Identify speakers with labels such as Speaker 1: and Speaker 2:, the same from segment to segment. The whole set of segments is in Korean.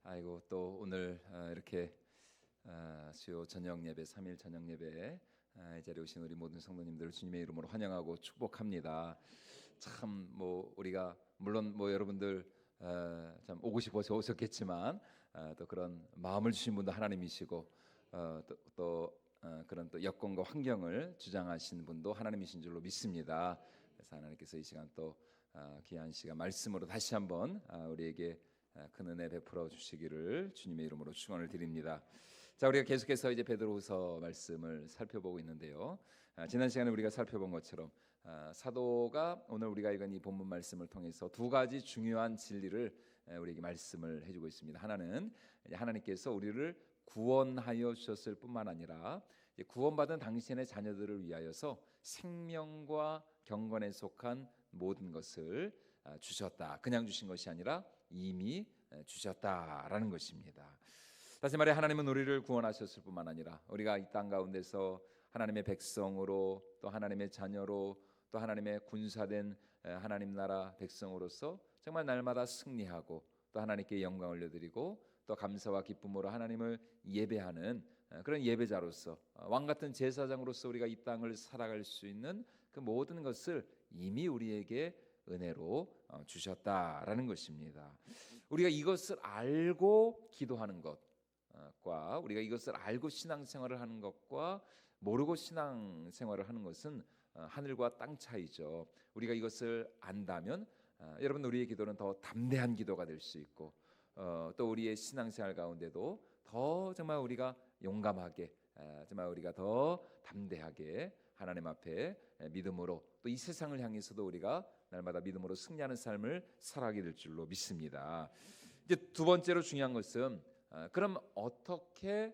Speaker 1: 아이고 또 오늘 이렇게 수요 저녁 예배 3일 저녁 예배 이 자리에 오신 우리 모든 성도님들을 주님의 이름으로 환영하고 축복합니다. 참 뭐 우리가 물론 뭐 여러분들 참 오고 싶어서 오셨겠지만 또 그런 마음을 주신 분도 하나님이시고 그런 또 여건과 환경을 주장하신 분도 하나님이신 줄로 믿습니다. 그래서 하나님께서 이 시간 또 귀한 시간 말씀으로 다시 한번 우리에게 큰 은혜 베풀어 주시기를 주님의 이름으로 축원을 드립니다. 자, 우리가 계속해서 이제 베드로후서 말씀을 살펴보고 있는데요. 지난 시간에 우리가 살펴본 것처럼 사도가 오늘 우리가 읽은 이 본문 말씀을 통해서 두 가지 중요한 진리를 우리에게 말씀을 해주고 있습니다. 하나는 하나님께서 우리를 구원하여 주셨을 뿐만 아니라 구원받은 당신의 자녀들을 위하여서 생명과 경건에 속한 모든 것을 주셨다. 그냥 주신 것이 아니라 이미 주셨다라는 것입니다. 다시 말해 하나님은 우리를 구원하셨을 뿐만 아니라 우리가 이 땅 가운데서 하나님의 백성으로 또 하나님의 자녀로 또 하나님의 군사된 하나님 나라 백성으로서 정말 날마다 승리하고 또 하나님께 영광을 올려드리고 또 감사와 기쁨으로 하나님을 예배하는 그런 예배자로서 왕같은 제사장으로서 우리가 이 땅을 살아갈 수 있는 그 모든 것을 이미 우리에게 은혜로 주셨다라는 것입니다. 우리가 이것을 알고 기도하는 것과 우리가 이것을 알고 신앙생활을 하는 것과 모르고 신앙생활을 하는 것은 하늘과 땅 차이죠. 우리가 이것을 안다면 여러분 우리의 기도는 더 담대한 기도가 될 수 있고 또 우리의 신앙생활 가운데도 더 정말 우리가 용감하게 정말 우리가 더 담대하게 하나님 앞에 믿음으로 또 이 세상을 향해서도 우리가 날마다 믿음으로 승리하는 삶을 살아가게 될 줄로 믿습니다. 이제 두 번째로 중요한 것은 그럼 어떻게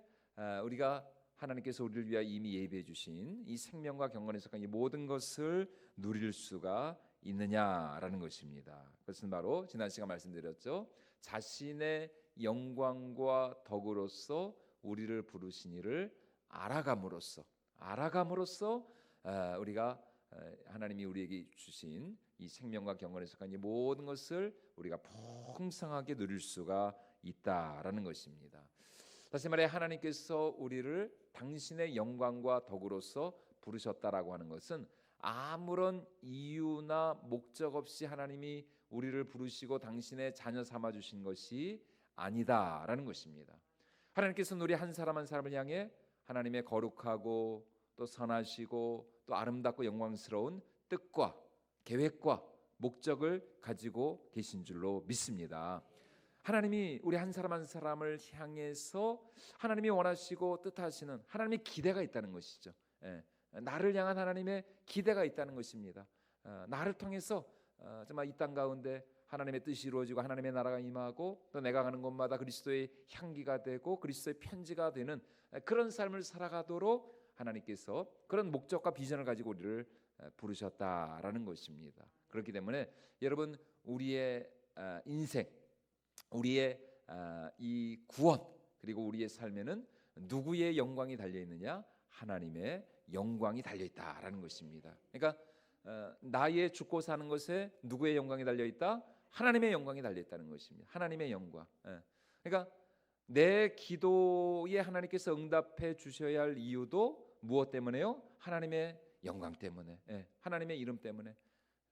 Speaker 1: 우리가 하나님께서 우리를 위하여 이미 예비해 주신 이 생명과 경건에 속한 이 모든 것을 누릴 수가 있느냐라는 것입니다. 그것은 바로 지난 시간 말씀드렸죠. 자신의 영광과 덕으로서 우리를 부르신 이를 알아감으로써 우리가 하나님이 우리에게 주신 이 생명과 경건에 속한 이 모든 것을 우리가 풍성하게 누릴 수가 있다라는 것입니다. 다시 말해 하나님께서 우리를 당신의 영광과 덕으로서 부르셨다라고 하는 것은 아무런 이유나 목적 없이 하나님이 우리를 부르시고 당신의 자녀 삼아 주신 것이 아니다라는 것입니다. 하나님께서는 우리 한 사람 한 사람을 향해 하나님의 거룩하고 또 선하시고 또 아름답고 영광스러운 뜻과 계획과 목적을 가지고 계신 줄로 믿습니다. 하나님이 우리 한 사람 한 사람을 향해서 하나님이 원하시고 뜻하시는 하나님의 기대가 있다는 것이죠. 나를 향한 하나님의 기대가 있다는 것입니다. 나를 통해서 정말 이 땅 가운데 하나님의 뜻이 이루어지고 하나님의 나라가 임하고 또 내가 가는 곳마다 그리스도의 향기가 되고 그리스도의 편지가 되는 그런 삶을 살아가도록 하나님께서 그런 목적과 비전을 가지고 우리를 부르셨다라는 것입니다. 그렇기 때문에 여러분 우리의 인생 우리의 이 구원 그리고 우리의 삶에는 누구의 영광이 달려있느냐? 하나님의 영광이 달려있다라는 것입니다. 그러니까 나의 죽고 사는 것에 누구의 영광이 달려있다? 하나님의 영광이 달려있다는 것입니다. 하나님의 영광. 그러니까 내 기도에 하나님께서 응답해 주셔야 할 이유도 무엇 때문에요? 하나님의 영광 때문에, 하나님의 이름 때문에.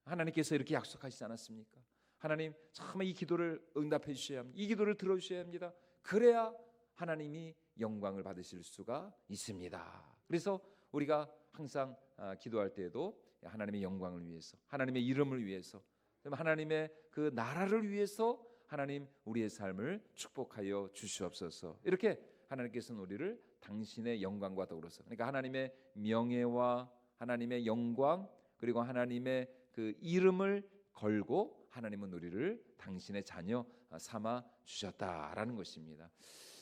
Speaker 1: 하나님께서 이렇게 약속하시지 않았습니까? 하나님 참 이 기도를 응답해 주셔야 합니다. 이 기도를 들어주셔야 합니다. 그래야 하나님이 영광을 받으실 수가 있습니다. 그래서 우리가 항상 기도할 때에도 하나님의 영광을 위해서 하나님의 이름을 위해서 하나님의 그 나라를 위해서 하나님 우리의 삶을 축복하여 주시옵소서. 이렇게 하나님께서는 우리를 당신의 영광과 더불어서 그러니까 하나님의 명예와 하나님의 영광 그리고 하나님의 그 이름을 걸고 하나님은 우리를 당신의 자녀 삼아 주셨다라는 것입니다.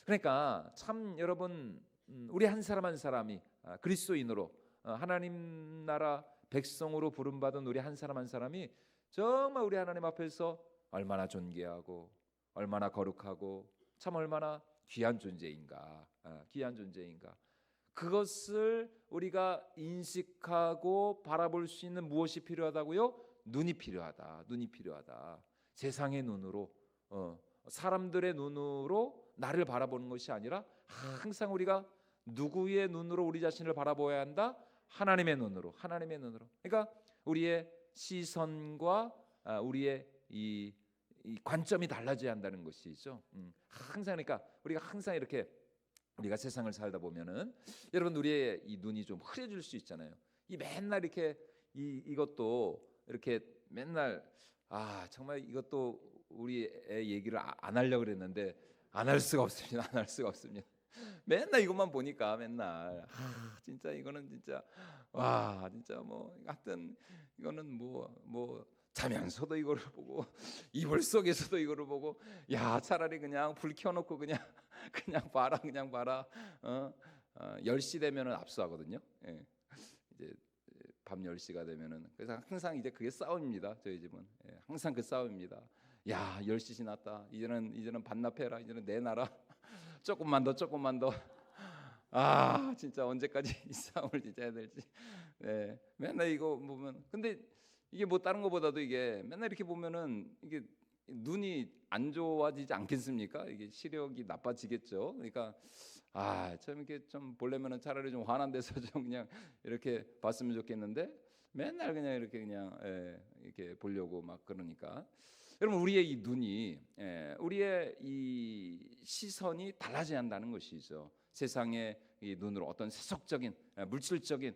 Speaker 1: 그러니까 참 여러분 우리 한 사람 한 사람이 그리스도인으로 하나님 나라 백성으로 부름받은 우리 한 사람 한 사람이 정말 우리 하나님 앞에서 얼마나 존귀하고 얼마나 거룩하고 참 얼마나 귀한 존재인가. 그것을 우리가 인식하고 바라볼 수 있는 무엇이 필요하다고요? 눈이 필요하다. 세상의 눈으로 사람들의 눈으로 나를 바라보는 것이 아니라 항상 우리가 누구의 눈으로 우리 자신을 바라보아야 한다? 하나님의 눈으로, 하나님의 눈으로. 그러니까 우리의 시선과 우리의 이 관점이 달라져야 한다는 것이죠. 항상 그러니까 우리가 항상 이렇게 우리가 세상을 살다 보면은 여러분 우리의 이 눈이 좀 흐려질 수 있잖아요. 이 맨날 이렇게 이것도 이렇게 맨날 정말 이것도 우리 애 얘기를 안 하려고 그랬는데 안 할 수가 없습니다. 안 할 수가 없습니다. 맨날 이것만 보니까 맨날 진짜 이거는 진짜 와 진짜 뭐 하여튼 이거는 뭐 자면서도 이거를 보고 이불 속에서도 이거를 보고 야 차라리 그냥 불 켜놓고 그냥 그냥 봐라 10시 되면은 압수하거든요. 예. 이제 밤 10시가 되면은 그래서 항상 이제 그게 싸움입니다. 저희 집은 항상 그 싸움입니다. 야 10시 지났다. 이제는 반납해라. 이제는 내놔라. 조금만 더 진짜 언제까지 이 싸움을 진짜 해야 될지. 네, 맨날 이거 보면 근데 이게 뭐 다른 거보다도 이게 맨날 이렇게 보면은 이게 눈이 안 좋아지지 않겠습니까? 이게 시력이 나빠지겠죠. 그러니까 참 이렇게 좀 보려면은 차라리 좀 환한 데서 좀 그냥 이렇게 봤으면 좋겠는데 맨날 그냥 이렇게 그냥 이렇게 보려고 막 그러니까 여러분 우리의 이 눈이 우리의 이 시선이 달라져야 한다는 것이죠. 세상의 이 눈으로 어떤 세속적인 물질적인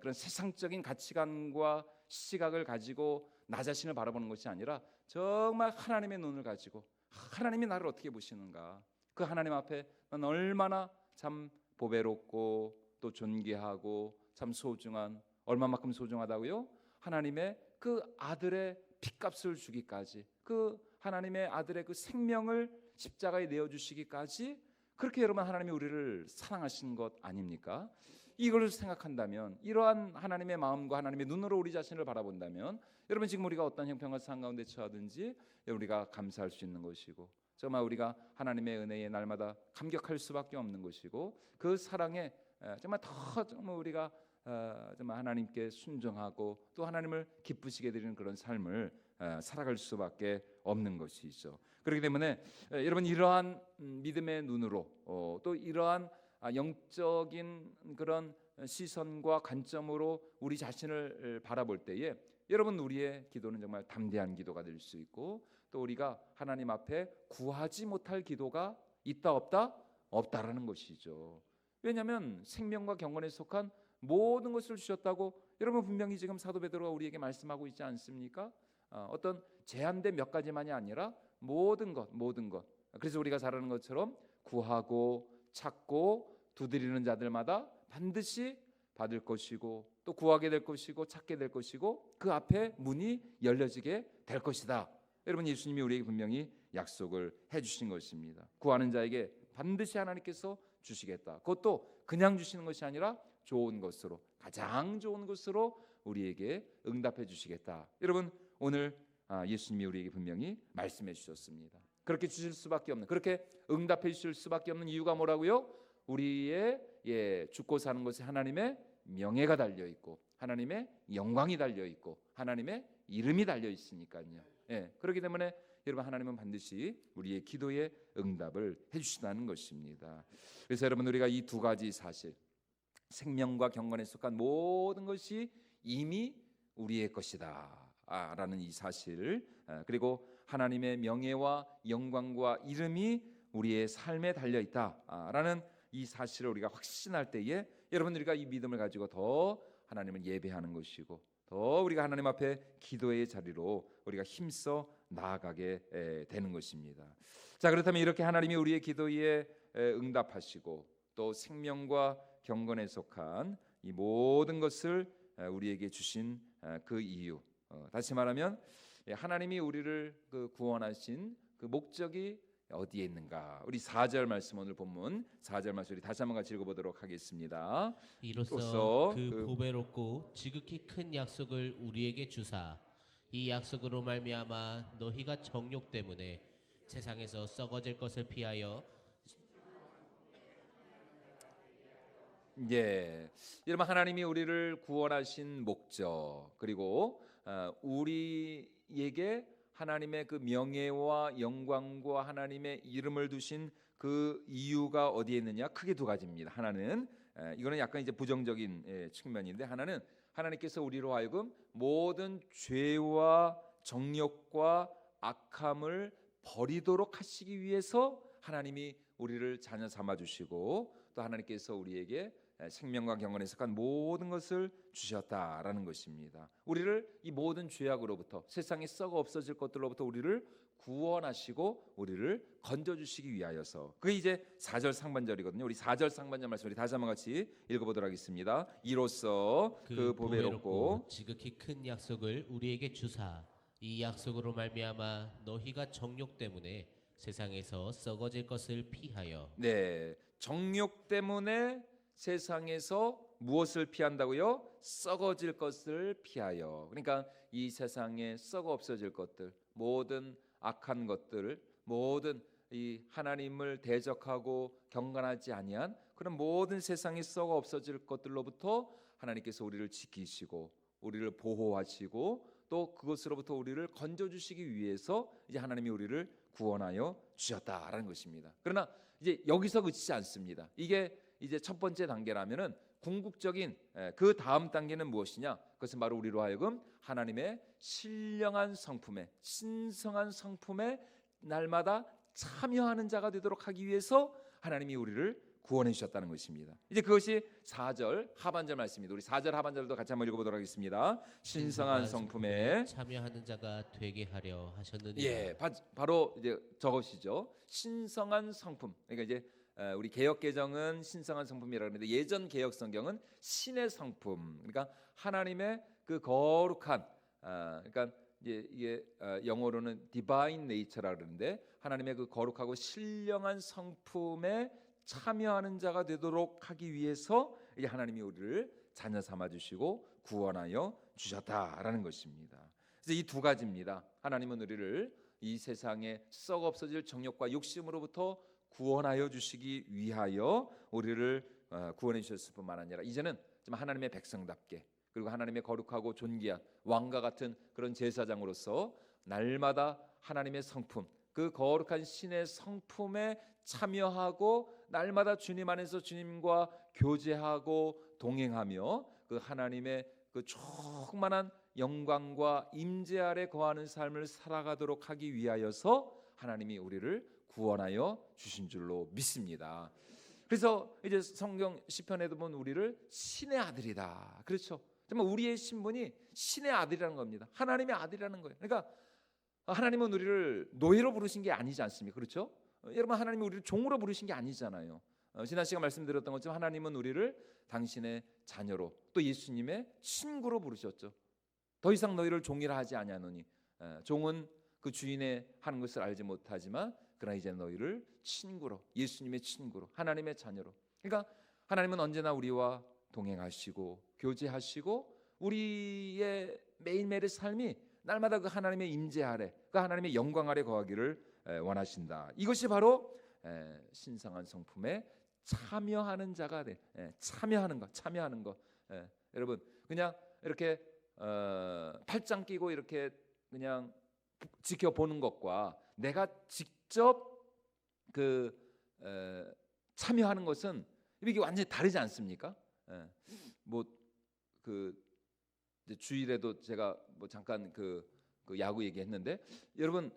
Speaker 1: 그런 세상적인 가치관과 시각을 가지고 나 자신을 바라보는 것이 아니라 정말 하나님의 눈을 가지고 하나님이 나를 어떻게 보시는가, 그 하나님 앞에 난 얼마나 참 보배롭고 또 존귀하고 참 소중한, 얼마만큼 소중하다고요? 하나님의 그 아들의 핏값을 주기까지, 그 하나님의 아들의 그 생명을 십자가에 내어주시기까지 그렇게 여러분 하나님이 우리를 사랑하신 것 아닙니까? 이걸 생각한다면, 이러한 하나님의 마음과 하나님의 눈으로 우리 자신을 바라본다면 여러분 지금 우리가 어떤 형편과 상황 가운데 처하든지 우리가 감사할 수 있는 것이고 정말 우리가 하나님의 은혜에 날마다 감격할 수밖에 없는 것이고 그 사랑에 정말 더 정말 우리가 정말 하나님께 순종하고 또 하나님을 기쁘시게 드리는 그런 삶을 살아갈 수밖에 없는 것이죠. 그렇기 때문에 여러분 이러한 믿음의 눈으로 또 이러한 영적인 그런 시선과 관점으로 우리 자신을 바라볼 때에 여러분 우리의 기도는 정말 담대한 기도가 될 수 있고 또 우리가 하나님 앞에 구하지 못할 기도가 있다 없다? 없다라는 것이죠. 왜냐하면 생명과 경건에 속한 모든 것을 주셨다고 여러분 분명히 지금 사도 베드로가 우리에게 말씀하고 있지 않습니까? 어떤 제한된 몇 가지만이 아니라 모든 것. 그래서 우리가 잘 아는 것처럼 구하고 찾고 두드리는 자들마다 반드시 받을 것이고 또 구하게 될 것이고 찾게 될 것이고 그 앞에 문이 열려지게 될 것이다. 여러분 예수님이 우리에게 분명히 약속을 해주신 것입니다. 구하는 자에게 반드시 하나님께서 주시겠다. 그것도 그냥 주시는 것이 아니라 좋은 것으로, 가장 좋은 것으로 우리에게 응답해 주시겠다. 여러분 오늘 예수님이 우리에게 분명히 말씀해 주셨습니다. 그렇게 주실 수밖에 없는, 그렇게 응답해 주실 수밖에 없는 이유가 뭐라고요? 우리의 죽고 사는 것에 하나님의 명예가 달려 있고 하나님의 영광이 달려 있고 하나님의 이름이 달려 있으니까요. 그렇기 때문에 여러분 하나님은 반드시 우리의 기도에 응답을 해주신다는 것입니다. 그래서 여러분 우리가 이 두 가지 사실, 생명과 경건에 속한 모든 것이 이미 우리의 것이다 라는 이 사실, 그리고 하나님의 명예와 영광과 이름이 우리의 삶에 달려있다 라는 이 사실을 우리가 확신할 때에 여러분 우리가 이 믿음을 가지고 더 하나님을 예배하는 것이고 더 우리가 하나님 앞에 기도의 자리로 우리가 힘써 나아가게 되는 것입니다. 자, 그렇다면 이렇게 하나님이 우리의 기도에 응답하시고 또 생명과 경건에 속한 이 모든 것을 우리에게 주신 그 이유, 다시 말하면 하나님이 우리를 구원하신 그 목적이 어디에 있는가? 우리 4절 말씀, 오늘 본문 4절 말씀 우리 다시 한번 같이 읽어보도록 하겠습니다.
Speaker 2: 이로써 그 보배롭고 지극히 큰 약속을 우리에게 주사 이 약속으로 말미암아 너희가 정욕 때문에 세상에서 썩어질 것을 피하여
Speaker 1: 여러분 하나님이 우리를 구원하신 목적, 그리고 우리에게 하나님의 그 명예와 영광과 하나님의 이름을 두신 그 이유가 어디에 있느냐? 크게 두 가지입니다. 하나는 이거는 약간 이제 부정적인 측면인데, 하나는 하나님께서 우리로 하여금 모든 죄와 정욕과 악함을 버리도록 하시기 위해서 하나님이 우리를 자녀 삼아 주시고, 또 하나님께서 우리에게 생명과 경건에 속한 모든 것을 주셨다라는 것입니다. 우리를 이 모든 죄악으로부터, 세상에 썩어 없어질 것들로부터 우리를 구원하시고 우리를 건져주시기 위하여서. 그게 이제 4절 상반절이거든요. 우리 4절 상반절 말씀 우리 다시 한번 같이 읽어보도록 하겠습니다. 이로써 그 보배롭고
Speaker 2: 지극히 큰 약속을 우리에게 주사 이 약속으로 말미암아 너희가 정욕 때문에 세상에서 썩어질 것을 피하여.
Speaker 1: 네, 정욕 때문에 세상에서 무엇을 피한다고요? 썩어질 것을 피하여. 그러니까 이 세상에 썩어 없어질 것들, 모든 악한 것들, 모든 이 하나님을 대적하고 경건하지 아니한 그런 모든 세상에 썩어 없어질 것들로부터 하나님께서 우리를 지키시고 우리를 보호하시고 또 그것으로부터 우리를 건져주시기 위해서 이제 하나님이 우리를 구원하여 주셨다라는 것입니다. 그러나 이제 여기서 그치지 않습니다. 이게 이제 첫 번째 단계라면은 궁극적인 그 다음 단계는 무엇이냐? 그것은 바로 우리로 하여금 하나님의 신령한 성품에, 신성한 성품에 날마다 참여하는 자가 되도록 하기 위해서 하나님이 우리를 구원해 주셨다는 것입니다. 이제 그것이 4절 하반절 말씀입니다. 우리 4절 하반절도 같이 한번 읽어보도록 하겠습니다. 신성한 성품에
Speaker 2: 참여하는 자가 되게 하려 하셨느니라.
Speaker 1: 예, 바로 이제 저것이죠. 신성한 성품. 그러니까 이제 우리 개역 개정은 신성한 성품이라고 하는데, 예전 개역 성경은 신의 성품. 그러니까 하나님의 그 거룩한, 그러니까 이게 영어로는 divine nature라고 그러는데, 하나님의 그 거룩하고 신령한 성품에 참여하는 자가 되도록 하기 위해서 이제 하나님이 우리를 자녀 삼아 주시고 구원하여 주셨다라는 것입니다. 그래서 이 두 가지입니다. 하나님은 우리를 이 세상에 썩어 없어질 정욕과 욕심으로부터 구원하여 주시기 위하여 우리를 구원해 주셨을 뿐만 아니라 이제는 좀 하나님의 백성답게, 그리고 하나님의 거룩하고 존귀한 왕과 같은 그런 제사장으로서 날마다 하나님의 성품, 그 거룩한 신의 성품에 참여하고 날마다 주님 안에서 주님과 교제하고 동행하며 그 하나님의 그 충만한 영광과 임재 아래 거하는 삶을 살아가도록 하기 위하여서 하나님이 우리를 구원하여 주신 줄로 믿습니다. 그래서 이제 성경 시편에도 보면 우리를 신의 아들이다. 그렇죠. 정말 우리의 신분이 신의 아들이라는 겁니다. 하나님의 아들이라는 거예요. 그러니까 하나님은 우리를 노예로 부르신 게 아니지 않습니까? 그렇죠? 여러분, 하나님이 우리를 종으로 부르신 게 아니잖아요. 지난 시간 말씀드렸던 것처럼 하나님은 우리를 당신의 자녀로, 또 예수님의 친구로 부르셨죠. 더 이상 너희를 종이라 하지 아니하노니, 종은 그 주인의 하는 것을 알지 못하지만 그러나 이제 너희를 친구로, 예수님의 친구로, 하나님의 자녀로. 그러니까 하나님은 언제나 우리와 동행하시고 교제하시고 우리의 매일매일의 삶이 날마다 그 하나님의 임재 아래, 그 하나님의 영광 아래 거하기를 원하신다. 이것이 바로 신성한 성품에 참여하는 자가 돼. 참여하는 것. 여러분, 그냥 이렇게 팔짱 끼고 이렇게 그냥 지켜보는 것과 내가 직접 참여하는 것은 이게 완전히 다르지 않습니까? 이제 주일에도 제가 잠깐 그 야구 얘기했는데, 여러분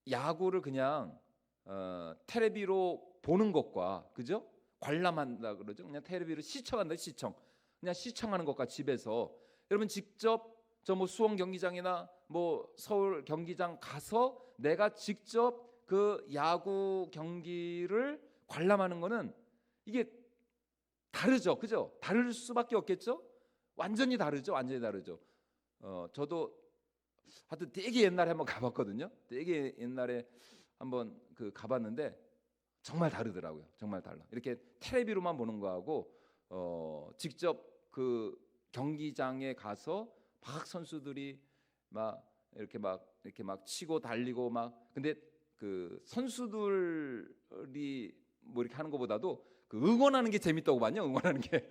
Speaker 1: 야구를 그냥 테레비로 보는 것과, 그죠? 관람한다 그러죠. 그냥 테레비로 시청한다, 그냥 시청하는 것과 집에서 여러분 직접 수원 경기장이나 서울 경기장 가서 내가 직접 그 야구 경기를 관람하는 거는 이게 다르죠, 그죠? 다를 수밖에 없겠죠. 완전히 다르죠. 저도 하여튼 되게 옛날에 한번 가봤거든요. 되게 옛날에 한번 가봤는데 정말 다르더라고요. 정말 달라. 이렇게 텔레비로만 보는 거하고 직접 그 경기장에 가서 막 선수들이 이렇게 치고 달리고 근데 그 선수들이 이렇게 하는 것보다도 그 응원하는 게 재밌다고 봤냐? 응원하는 게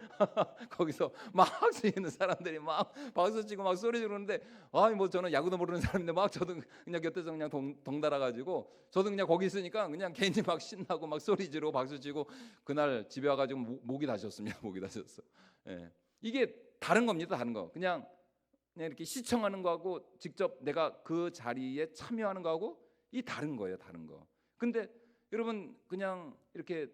Speaker 1: 거기서 막 있는 사람들이 막 박수 치고 막 소리 지르는데 아니 뭐 저는 야구도 모르는 사람인데 막 저도 그냥 곁에서 그냥 덩달아 가지고 저도 그냥 거기 있으니까 그냥 괜히 막 신나고 막 소리 지르고 박수 치고 그날 집에 와가지고 목이 다셨습니다. 목이 다셨어. 예. 이게 다른 겁니다. 다른 거. 그냥 이렇게 시청하는 거하고 직접 내가 그 자리에 참여하는 거하고 이 다른 거예요. 다른 거. 근데 여러분 그냥 이렇게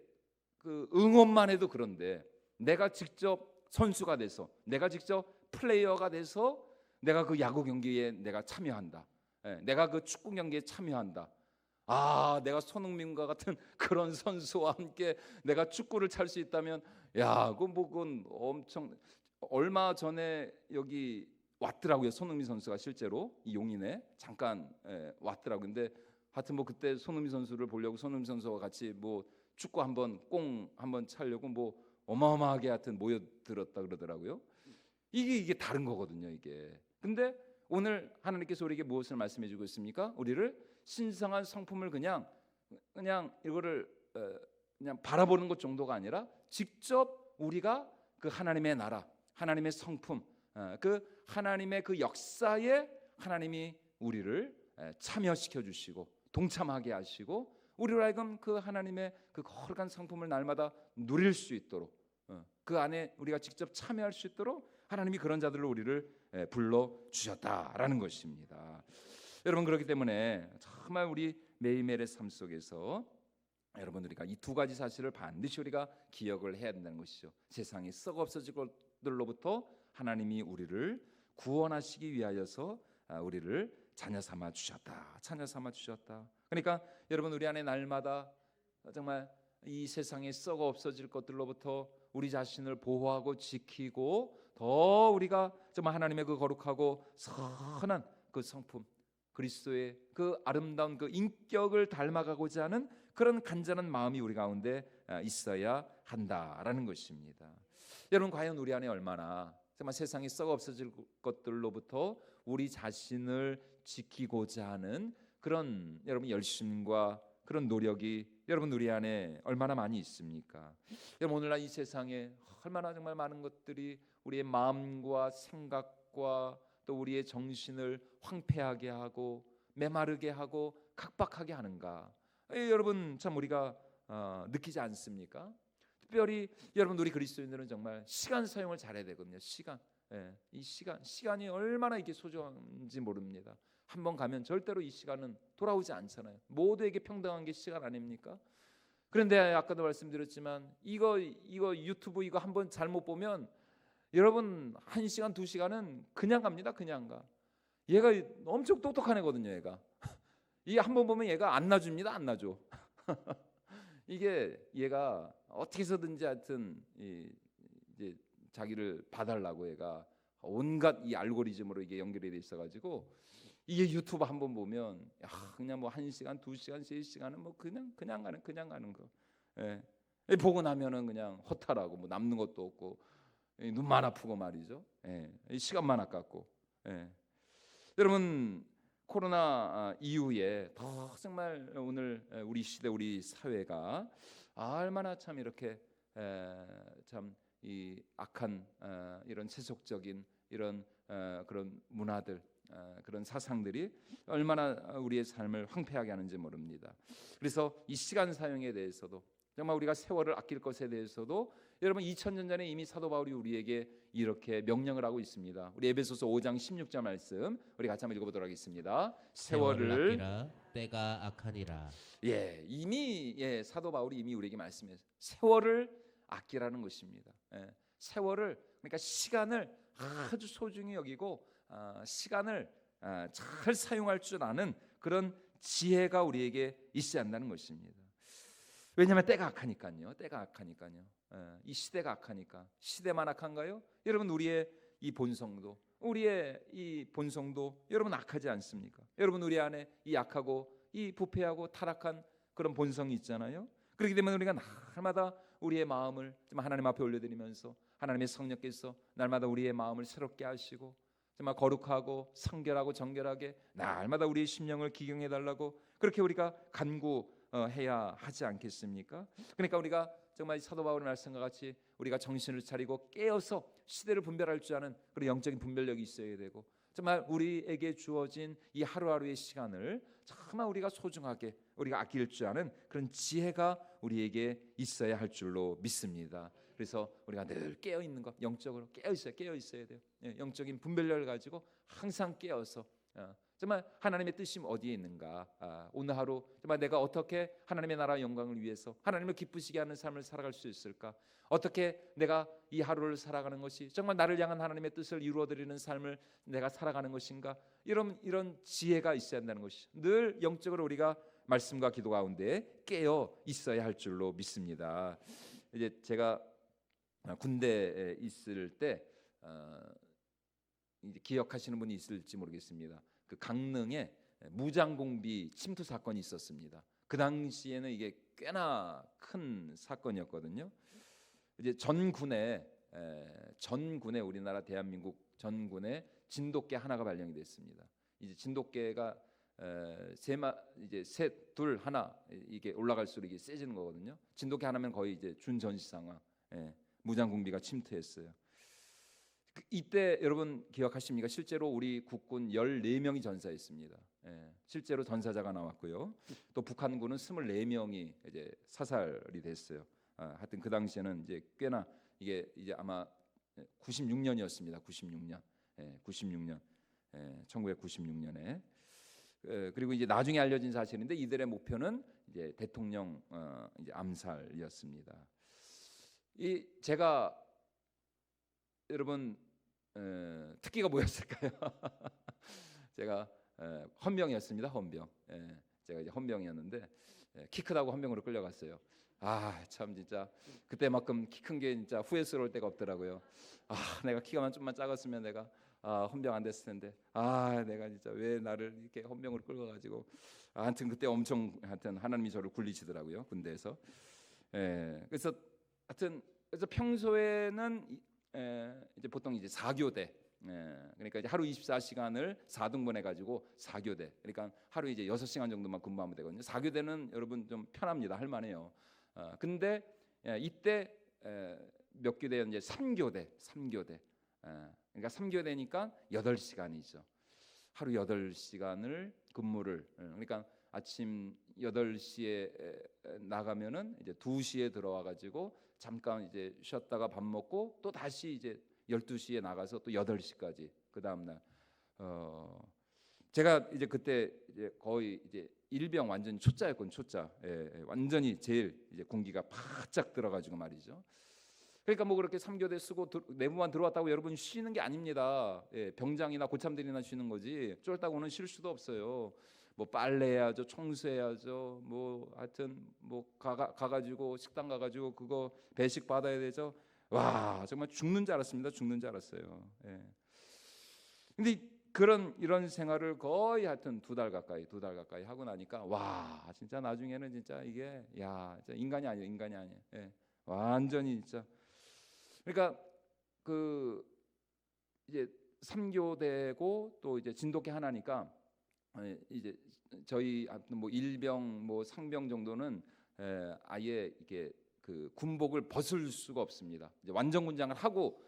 Speaker 1: 그 응원만 해도 그런데 내가 직접 선수가 돼서 내가 직접 플레이어가 돼서 내가 그 야구 경기에 내가 참여한다. 내가 그 축구 경기에 참여한다. 아, 내가 손흥민과 같은 그런 선수와 함께 내가 축구를 찰 수 있다면 야, 그건 엄청 얼마 전에 여기 왔더라고요. 손흥민 선수가 실제로 이 용인에 잠깐 왔더라고요. 근데 하여튼 뭐 그때 손흥민 선수를 보려고 손흥민 선수와 같이 뭐 축구 한번 차려고 뭐 어마어마하게 하여튼 모여들었다 그러더라고요. 이게 다른 거거든요, 이게. 근데 오늘 하나님께서 우리에게 무엇을 말씀해 주고 있습니까? 우리를 신성한 성품을 그냥 이거를 그냥 바라보는 것 정도가 아니라 직접 우리가 그 하나님의 나라, 하나님의 성품, 그 하나님의 그 역사에 하나님이 우리를 참여시켜 주시고 동참하게 하시고 우리로 하여금 그 하나님의 그 거룩한 성품을 날마다 누릴 수 있도록 그 안에 우리가 직접 참여할 수 있도록 하나님이 그런 자들로 우리를 불러 주셨다라는 것입니다. 여러분 그렇기 때문에 정말 우리 매일매일의 삶 속에서 여러분 우리가 이 두 가지 사실을 반드시 우리가 기억을 해야 된다는 것이죠. 세상이 썩어 없어질 것들로부터 하나님이 우리를 구원하시기 위하여서 우리를 자녀 삼아 주셨다. 자녀 삼아 주셨다. 그러니까 여러분 우리 안에 날마다 정말 이 세상에 썩어 없어질 것들로부터 우리 자신을 보호하고 지키고 더 우리가 정말 하나님의 그 거룩하고 선한 그 성품 그리스도의 그 아름다운 그 인격을 닮아가고자 하는 그런 간절한 마음이 우리 가운데 있어야 한다라는 것입니다. 여러분 과연 우리 안에 얼마나 정말 세상이 썩어 없어질 것들로부터 우리 자신을 지키고자 하는 그런 여러분 열심과 그런 노력이 여러분 우리 안에 얼마나 많이 있습니까? 여러분 오늘날 이 세상에 얼마나 정말 많은 것들이 우리의 마음과 생각과 또 우리의 정신을 황폐하게 하고 메마르게 하고 각박하게 하는가? 여러분 참 우리가 느끼지 않습니까? 특별히 여러분 우리 그리스도인들은 정말 시간 사용을 잘해야 되거든요. 시간, 이 시간이 얼마나 이게 소중한지 모릅니다. 한번 가면 절대로 이 시간은 돌아오지 않잖아요. 모두에게 평등한 게 시간 아닙니까? 그런데 아까도 말씀드렸지만 이거 유튜브 이거 한번 잘못 보면 여러분 1시간 2시간은 그냥 갑니다. 그냥 가. 얘가 엄청 똑똑한 애거든요. 얘가 이게 한번 보면 얘가 안 놔줍니다. 안 놔줘. 이게 얘가 어떻게 해서든지 하여튼 이제 자기를 봐달라고 얘가 온갖 이 알고리즘으로 이게 연결이 돼 있어가지고 이게 유튜브 한번 보면 그냥 뭐 1시간, 2시간, 3시간은 뭐 그냥 가는 거. 보고 나면은 그냥 허탈하고 뭐 남는 것도 없고 눈만 아프고 말이죠. 시간만 아깝고. 여러분 코로나 이후에 더 정말 오늘 우리 시대 우리 사회가 얼마나 참 이렇게 참 이 악한 이런 세속적인 이런 그런 문화들 그런 사상들이 얼마나 우리의 삶을 황폐하게 하는지 모릅니다. 그래서 이 시간 사용에 대해서도 정말 우리가 세월을 아낄 것에 대해서도 여러분 2000년 전에 이미 사도 바울이 우리에게 이렇게 명령을 하고 있습니다. 우리 에베소서 5장 16절 말씀 우리 같이 한번 읽어보도록 하겠습니다. 세월을
Speaker 2: 아끼라 때가 악하니라.
Speaker 1: 이미 사도 바울이 이미 우리에게 말씀해서 세월을 아끼라는 것입니다. 세월을 그러니까 시간을 아주 소중히 여기고 시간을 잘 사용할 줄 아는 그런 지혜가 우리에게 있어야 한다는 것입니다. 왜냐하면 때가 악하니까요. 이 시대가 악하니까. 시대만 악한가요? 여러분 우리의 이 본성도 여러분 악하지 않습니까? 여러분 우리 안에 이 악하고 이 부패하고 타락한 그런 본성이 있잖아요. 그렇기 때문에 우리가 날마다 우리의 마음을 하나님 앞에 올려드리면서 하나님의 성령께서 날마다 우리의 마음을 새롭게 하시고 정말 거룩하고 성결하고 정결하게 날마다 우리의 심령을 기경해 달라고 그렇게 우리가 간구 해야 하지 않겠습니까? 그러니까 우리가 정말 사도 바울의 말씀과 같이 우리가 정신을 차리고 깨어서 시대를 분별할 줄 아는 그런 영적인 분별력이 있어야 되고, 정말 우리에게 주어진 이 하루하루의 시간을 정말 우리가 소중하게 우리가 아낄 줄 아는 그런 지혜가 우리에게 있어야 할 줄로 믿습니다. 그래서 우리가 늘 깨어 있는 것, 영적으로 깨어 있어야 돼요. 영적인 분별력을 가지고 항상 깨어서 정말 하나님의 뜻이 어디에 있는가, 오늘 하루 정말 내가 어떻게 하나님의 나라 영광을 위해서 하나님을 기쁘시게 하는 삶을 살아갈 수 있을까, 어떻게 내가 이 하루를 살아가는 것이 정말 나를 향한 하나님의 뜻을 이루어드리는 삶을 내가 살아가는 것인가, 이런 지혜가 있어야 한다는 것이, 늘 영적으로 우리가 말씀과 기도 가운데 깨어 있어야 할 줄로 믿습니다. 이제 제가 군대에 있을 때 이제 기억하시는 분이 있을지 모르겠습니다. 그 강릉에 무장공비 침투 사건이 있었습니다. 그 당시에는 이게 꽤나 큰 사건이었거든요. 이제 전군에 우리나라 대한민국 전군에 진돗개 하나가 발령이 됐습니다. 이제 진돗개가 이제 셋, 둘, 하나 이게 올라갈수록 이게 세지는 거거든요. 진돗개 하나면 거의 이제 준전시 상황. 무장공비가 침투했어요. 이때 여러분 기억하십니까? 실제로 우리 국군 14명이 전사했습니다. 실제로 전사자가 나왔고요. 또 북한군은 24명이 이제 사살이 됐어요. 하여튼 그 당시에는 이제 꽤나 이게 이제 아마 96년이었습니다. 96년. 1996년에. 그리고 이제 나중에 알려진 사실인데 이들의 목표는 이제 대통령 이제 암살이었습니다. 제가 여러분 특기가 뭐였을까요? 제가 헌병이었습니다. 헌병. 제가 이제 헌병이었는데 키 크다고 헌병으로 끌려갔어요. 참 진짜 그때만큼 키 큰 게 진짜 후회스러울 때가 없더라고요. 내가 키가 좀만 작았으면 내가 헌병 안 됐을 텐데, 내가 진짜 왜 나를 이렇게 헌병으로 끌어가지고, 하여튼 그때 엄청 하여튼 하나님이 저를 굴리시더라고요, 군대에서. 그래서 하여튼 평소에는 이제 보통 이제 4교대, 그러니까 이제 하루 24시간을 4등분 해가지고 4교대, 그러니까 하루 이제 6시간 정도만 근무하면 되거든요. 4교대는 여러분 좀 편합니다, 할만해요. 근데 이때 몇 교대였는지 3교대. 그러니까 3교대니까 8시간이죠. 하루 8시간을 근무를, 그러니까 아침 8시에 나가면은 이제 2시에 들어와 가지고 잠깐 이제 쉬었다가 밥 먹고 또 다시 이제 12시에 나가서 또 8시까지 그 다음 날 제가 이제 그때 이제 거의 이제 일병 완전히 초짜였거든요. 초짜. 완전히 제일 이제 군기가 바짝 들어가지고 말이죠. 그러니까 뭐 그렇게 3교대 쓰고 내부만 들어왔다고 여러분 쉬는 게 아닙니다. 병장이나 고참들이나 쉬는 거지 쫄다고는 쉴 수도 없어요. 뭐 빨래해야죠, 청소해야죠, 뭐 하여튼 뭐 가가지고 식당 가가지고 그거 배식 받아야 되죠. 와, 정말 죽는 줄 알았습니다. 죽는 줄 알았어요. 근데 이런 생활을 거의 하여튼 2달 가까이 하고 나니까 와, 진짜 나중에는 진짜 이게 진짜 인간이 아니에요. 완전히 진짜. 그러니까 그 이제 3교대고 또 이제 진돗개 하나니까 이제 저희 뭐 일병 뭐 상병 정도는 아예 이게 그 군복을 벗을 수가 없습니다. 이제 완전 군장을 하고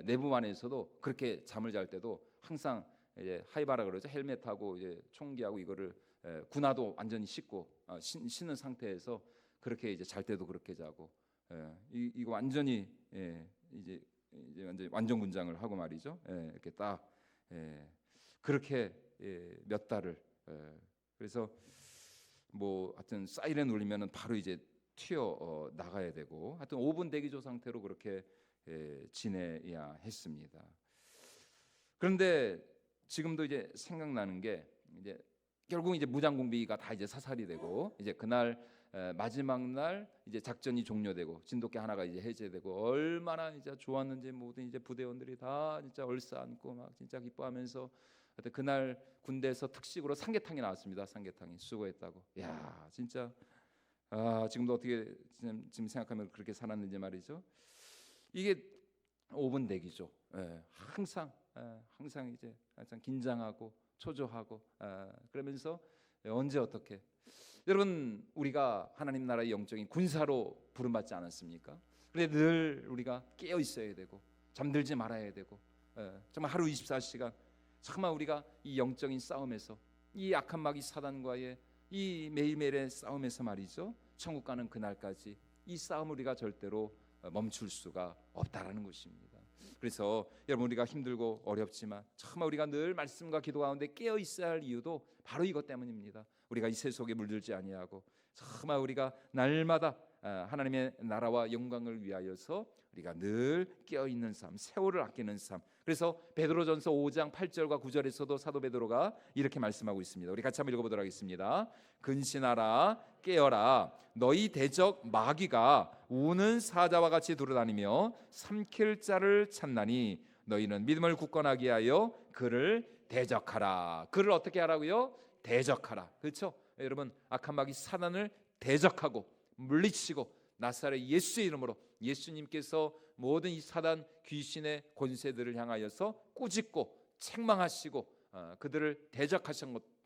Speaker 1: 내부만에서도 그렇게 잠을 잘 때도 항상 이제 하이바라 그러죠. 헬멧하고 이제 총기하고 이거를 군화도 완전히 씻고 신은 상태에서 그렇게 이제 잘 때도 그렇게 자고, 이거 완전히 이제 완전 완전 군장을 하고 말이죠. 이렇게 딱 그렇게 몇 달을, 그래서 뭐 하여튼 사이렌 울리면은 바로 이제 튀어 나가야 되고, 하여튼 5분 대기조 상태로 그렇게 지내야 했습니다. 그런데 지금도 이제 생각나는 게 이제 결국 이제 무장공비가 다 이제 사살이 되고, 이제 그날 마지막 날 이제 작전이 종료되고 진돗개 하나가 이제 해제되고, 얼마나 이제 좋았는지 모든 이제 부대원들이 다 진짜 얼싸안고 막 진짜 기뻐하면서, 하여튼 그날 군대에서 특식으로 삼계탕이 나왔습니다. 삼계탕이 수고했다고. 야, 진짜 지금도 어떻게 지금 생각하면 그렇게 살았는지 말이죠. 이게 5분 대기죠. 항상 이제 항상 긴장하고 초조하고 그러면서 언제 어떻게. 여러분, 우리가 하나님 나라의 영적인 군사로 부름받지 않았습니까? 그런데 늘 우리가 깨어 있어야 되고 잠들지 말아야 되고, 정말 하루 24시간 정말 우리가 이 영적인 싸움에서, 이 악한 마귀 사단과의 이 매일매일의 싸움에서 말이죠, 천국 가는 그날까지 이 싸움을 우리가 절대로 멈출 수가 없다라는 것입니다. 그래서 여러분, 우리가 힘들고 어렵지만 정말 우리가 늘 말씀과 기도 가운데 깨어 있어야 할 이유도 바로 이것 때문입니다. 우리가 이 세속에 물들지 아니하고 정말 우리가 날마다 하나님의 나라와 영광을 위하여서 우리가 늘 깨어 있는 삶, 세월을 아끼는 삶. 그래서 베드로전서 5장 8절과 9절에서도 사도 베드로가 이렇게 말씀하고 있습니다. 우리 같이 한번 읽어보도록 하겠습니다. 근신하라, 깨어라. 너희 대적 마귀가 우는 사자와 같이 돌아다니며 삼킬 자를 찾나니 너희는 믿음을 굳건하게 하여 그를 대적하라. 그를 어떻게 하라고요? 대적하라. 그렇죠? 여러분, 악한 마귀 사단을 대적하고 물리치고 나사렛 예수의 이름으로, 예수님께서 모든 이 사단 귀신의 권세들을 향하여서 꾸짖고 책망하시고 그들을 대적하셨던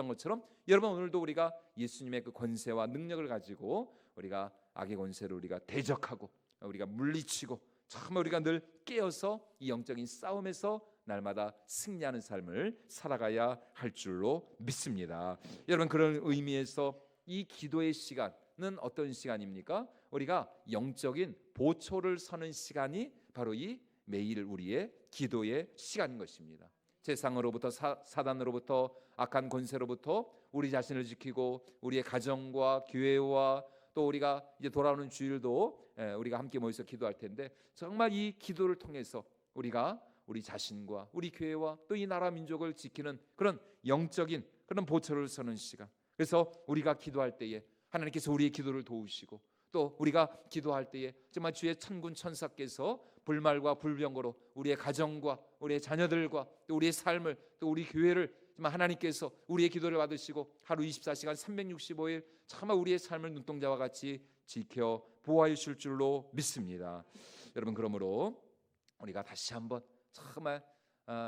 Speaker 1: 것처럼, 여러분, 오늘도 우리가 예수님의 그 권세와 능력을 가지고 우리가 악의 권세를 우리가 대적하고 우리가 물리치고 정말 우리가 늘 깨어서 이 영적인 싸움에서 날마다 승리하는 삶을 살아가야 할 줄로 믿습니다. 여러분, 그런 의미에서 이 기도의 시간은 어떤 시간입니까? 우리가 영적인 보초를 서는 시간이 바로 이 매일 우리의 기도의 시간인 것입니다. 세상으로부터 사단으로부터 악한 권세로부터 우리 자신을 지키고 우리의 가정과 교회와 또 우리가 이제 돌아오는 주일도 우리가 함께 모여서 기도할 텐데, 정말 이 기도를 통해서 우리가 우리 자신과 우리 교회와 또 이 나라 민족을 지키는 그런 영적인 그런 보초를 서는 시간. 그래서 우리가 기도할 때에 하나님께서 우리의 기도를 도우시고, 또 우리가 기도할 때에 정말 주의 천군 천사께서 불말과 불병거로 우리의 가정과 우리의 자녀들과 또 우리의 삶을, 또 우리 교회를 정말 하나님께서 우리의 기도를 받으시고 하루 24시간 365일 정말 우리의 삶을 눈동자와 같이 지켜 보호해 주실 줄로 믿습니다. 여러분, 그러므로 우리가 다시 한번 정말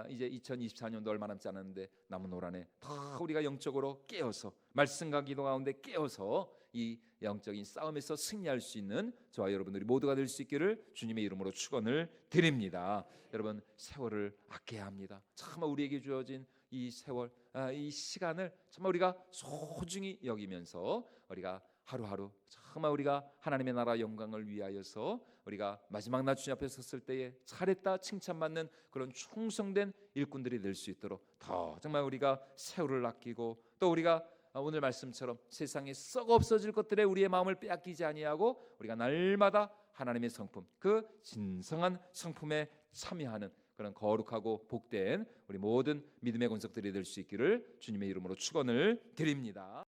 Speaker 1: 이제 2024년도 얼마 남지 않았는데 남은 올 한해 더 우리가 영적으로 깨어서 말씀과 기도 가운데 깨어서 이 영적인 싸움에서 승리할 수 있는 저와 여러분들이 모두가 될 수 있기를 주님의 이름으로 축원을 드립니다. 여러분, 세월을 아껴야 합니다. 정말 우리에게 주어진 이 세월, 이 시간을 정말 우리가 소중히 여기면서 우리가 하루하루 정말 우리가 하나님의 나라 영광을 위하여서 우리가 마지막 날 주님 앞에 섰을 때에 잘했다 칭찬받는 그런 충성된 일꾼들이 될 수 있도록 더 정말 우리가 세월을 아끼고, 또 우리가 오늘 말씀처럼 세상에 썩어 없어질 것들에 우리의 마음을 빼앗기지 아니하고 우리가 날마다 하나님의 성품, 그 진성한 성품에 참여하는 그런 거룩하고 복된 우리 모든 믿음의 권속들이 될 수 있기를 주님의 이름으로 축원을 드립니다.